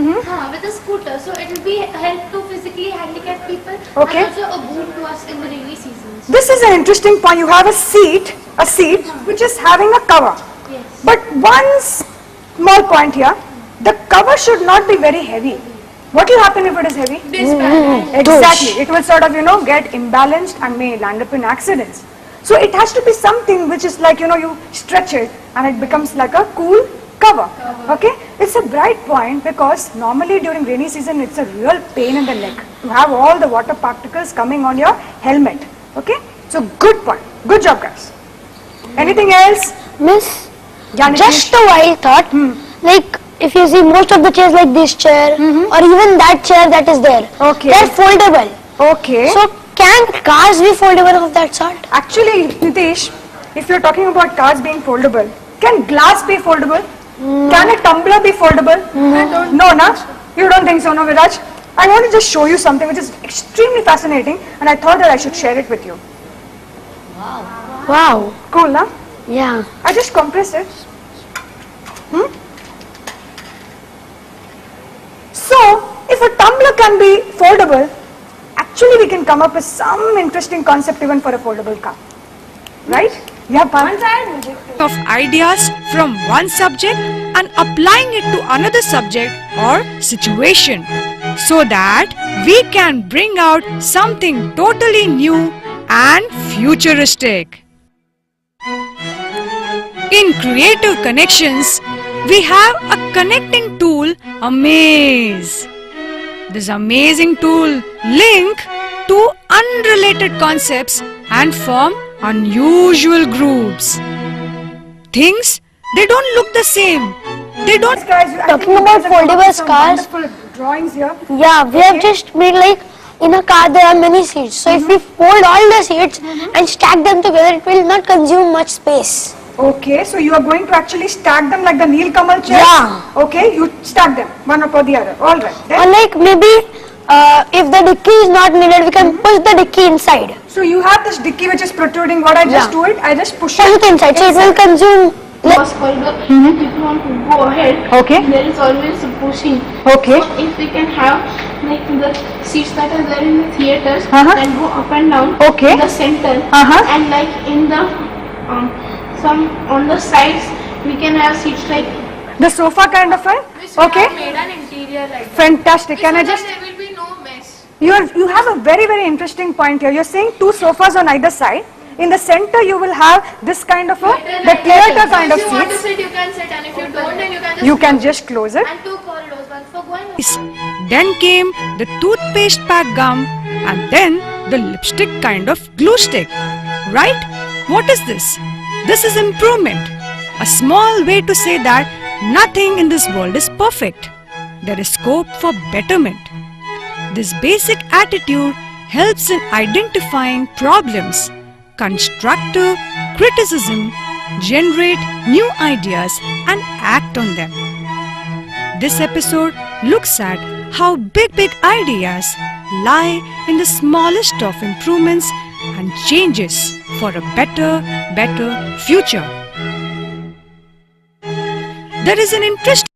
with a scooter. So it will be help to physically handicapped people Okay. and also a boon to us in the rainy seasons. This is an interesting point. You have a seat which is having a cover. Yes. But one small point here, the cover should not be very heavy. What will happen if it is heavy? Exactly. It will sort of, get imbalanced and may land up in accidents. So it has to be something which is like, you stretch it and it becomes like a cool cover. Okay? It's a bright point because normally during rainy season it's a real pain in the neck. You have all the water particles coming on your helmet. Okay? So good point. Good job, guys. Anything else? Miss, Janaki? just a wild thought. Like, if you see most of the chairs like this chair or even that chair that is there, Okay. they're foldable. Okay. So, can cars be foldable of that sort? Actually, Nitish, if you're talking about cars being foldable, can glass be foldable? Can a tumbler be foldable? No, na? You don't think so, no, Viraj? I want to just show you something which is extremely fascinating and I thought that I should share it with you. Wow. Cool, na? Yeah. I just compress it. So, if a tumbler can be foldable, actually we can come up with some interesting concept even for a foldable car. Right? Yeah, Pan? Of ideas from one subject and applying it to another subject or situation so that we can bring out something totally new and futuristic. In Creative Connections, we have a connecting tool, Amaze. This amazing tool link two unrelated concepts and form unusual groups. Things, they don't look the same. They don't. Guys, I think Talking you about guys have come up foldable with some cars. wonderful drawings here. Yeah, we have just made like, in a car there are many seats. So, if we fold all the seats and stack them together, it will not consume much space. Okay, so you are going to actually stack them like the Neel Kamal chairs? Yeah. Okay, you stack them one upon the other. All right. Or Then, like maybe if the dicky is not needed, we can push the dicky inside. so you have this dicky which is protruding. What I just do it, I just push Push it it inside, so it will consume. Was called the, if you want to go ahead, Okay. there is always a pushing. Okay. So if we can have like the seats that are there in the theaters and go up and down Okay. in the center and like in the some on the sides we can have seats like the sofa kind of a. Okay. made an interior like Fantastic. Can I just? there will be no mess. You have a very interesting point here. You're saying two sofas on either side. In the center, you will have this kind of a the theater kind of If you want to seats. sit, you can sit, and if you don't, then you can just You can just close it. and two corridors, one for going. Then came the toothpaste pack gum and then the lipstick kind of glue stick. Right? What is this? This is improvement. A small way to say that nothing in this world is perfect. There is scope for betterment. This basic attitude helps in identifying problems, constructive criticism, generate new ideas and act on them. This episode looks at how big ideas lie in the smallest of improvements and changes for a better future. There is an interesting